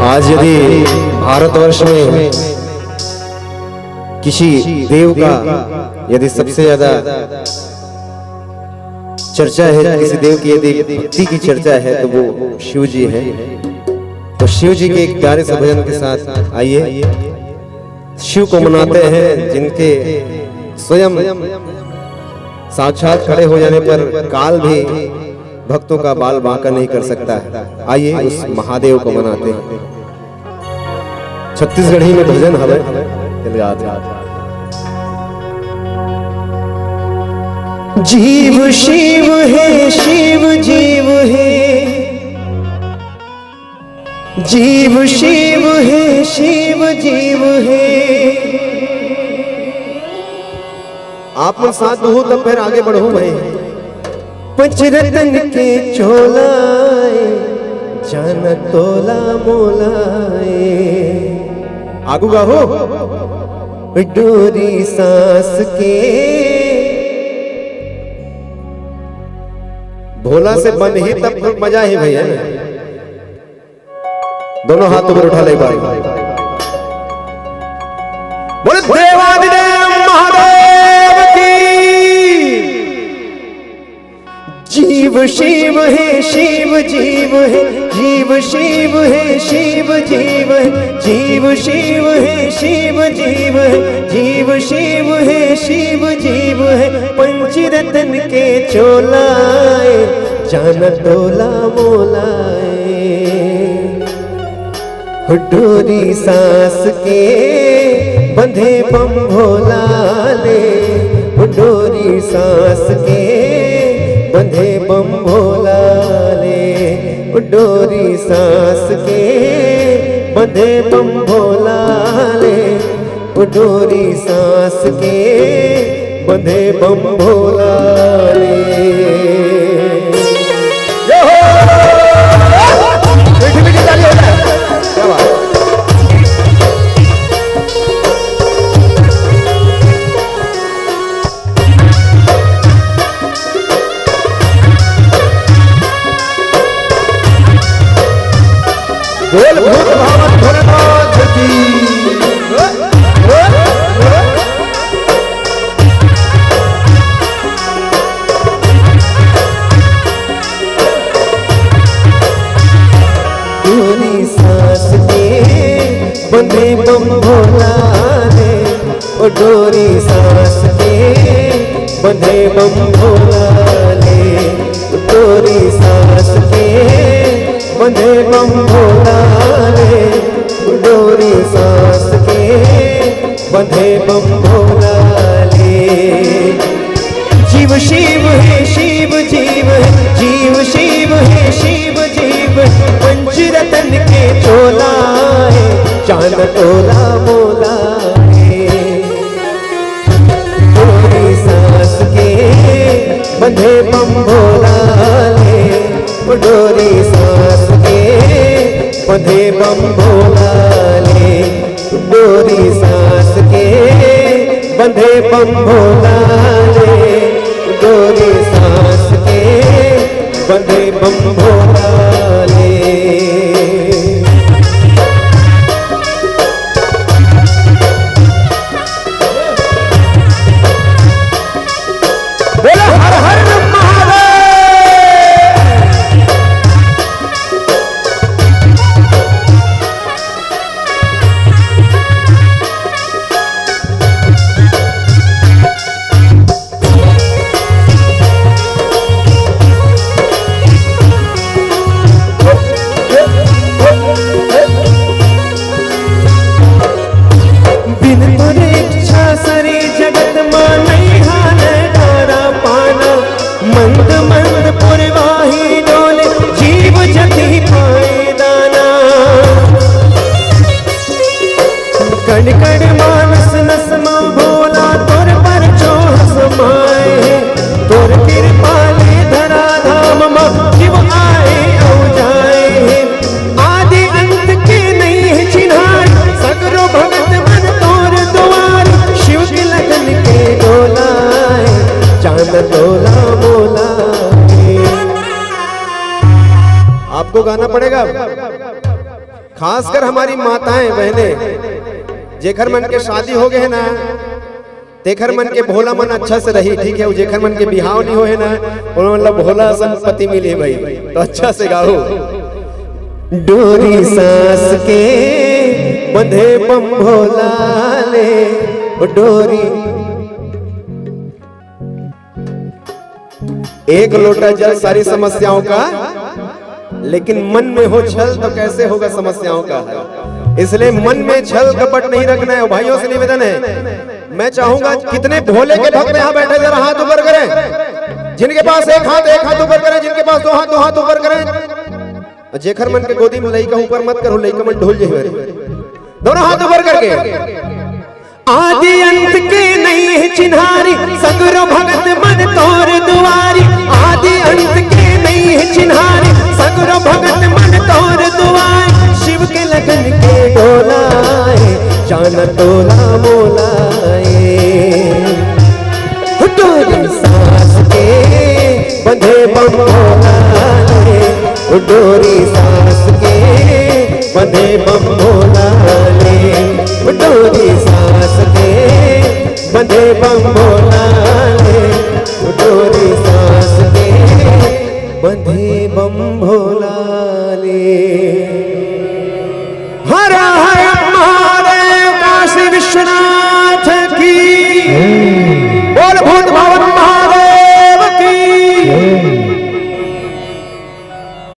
आज यदि भारतवर्ष में किसी देव का यदि सबसे ज्यादा चर्चा है, किसी देव की यदि भक्ति की चर्चा है तो वो शिव जी है। तो शिव जी के एक प्यारे से भजन के साथ आइए शिव को मनाते हैं, जिनके स्वयं साक्षात खड़े हो जाने पर काल भी भक्तों का बाल बांका नहीं कर सकता है। आइए उस महादेव को मनाते हैं। छत्तीसगढ़ी में भजन हवे याद जीव शिव है, शिव जीव है, जीव शिव है, शिव जीव है। आप मन साथ हो तब फिर आगे बढ़ो भाई। पंचरतन के चोलाए जान तोला मोलाए, आगू गाहो डोरी सांस के भोला से बन ही तब तो मजा ही भैया। दोनों हाथ ऊपर उठा ले भाई। बोले देवादिदेव महादेव की। जीव शिव है, शिव जीव है, जीव शिव है, शिव जीव है, जीव शिव है, शिव जीव है, जीव शिव है, शिव जीव है। पंचरतन के चोलाए जान तोला मोलाए, डोरी सांस के बंधे बम भोला ले, डोरी सांस के बंधे बम भोला ले, डोरी सांस के बंधे बम भोला ले, डोरी सांस के बंधे बम भोला ले। मीठी मीठी ताली हो जाए। क्या बात। बोल भूत भावत भोलेनाथ की। डोरी सांस के बंधे बम भोला ले, ओ डोरी सांस के बंधे बम भोला ले, डोरी सांस के बंधे बम भोला ले, डोरी सांस के बंधे बम भोला ले। जीव शिव है, शिव जीव है, जीव शिव है, शिव जीव है। पंचरतन के चोला है चांद तोला मोला है, डोरी सांस के बंधे बम भोला ले, डोरी सांस के बंधे बम भोला ले, डोरी सांस के बंधे बम भोला ले, डोरी सांस के बंधे बम भोला ले। बोले हर हर महादेव। खासकर हमारी माताएं बहनें, जेखर मन के शादी हो गए ना, तेखर मन के भोला मन अच्छा से रही, ठीक है। जेखर मन के बिहाव नहीं होए ना, उन्होंने मतलब भोला संपत्ति मिली भाई, तो अच्छा से गाओ। डोरी सांस के बंधे बम भोला ले, डोरी एक लोटा जल सारी समस्याओं का, लेकिन मन में हो छल तो कैसे होगा समस्याओं का हल। इसलिए मन में छल कपट नहीं रखना है। भाइयों से निवेदन है, मैं चाहूंगा कितने भोले के भक्त यहाँ बैठे जरा हाथ ऊपर करें, जिनके पास एक हाथ ऊपर करें, जिनके पास दो हाथ ऊपर करें। जेखर मन के गोदी में लइका ऊपर मत करो, लइका मन ढोल जे, दोनों हाथ ऊपर करके। आदि अंत के नहीं है चिन्हारी, सगरो भगत मन तोर दुआरी। आदि अंत के नहीं है चिन्हारी, सगरो भगत मन तोर दुआरी। शिव के लगन के डोलाए, जान तोला मोलाए। डोरी सांस के बंधे बम भोलाए, डोरी सांस के बंधे बम भोलाए। डोरी सांस के बंधे बम भोला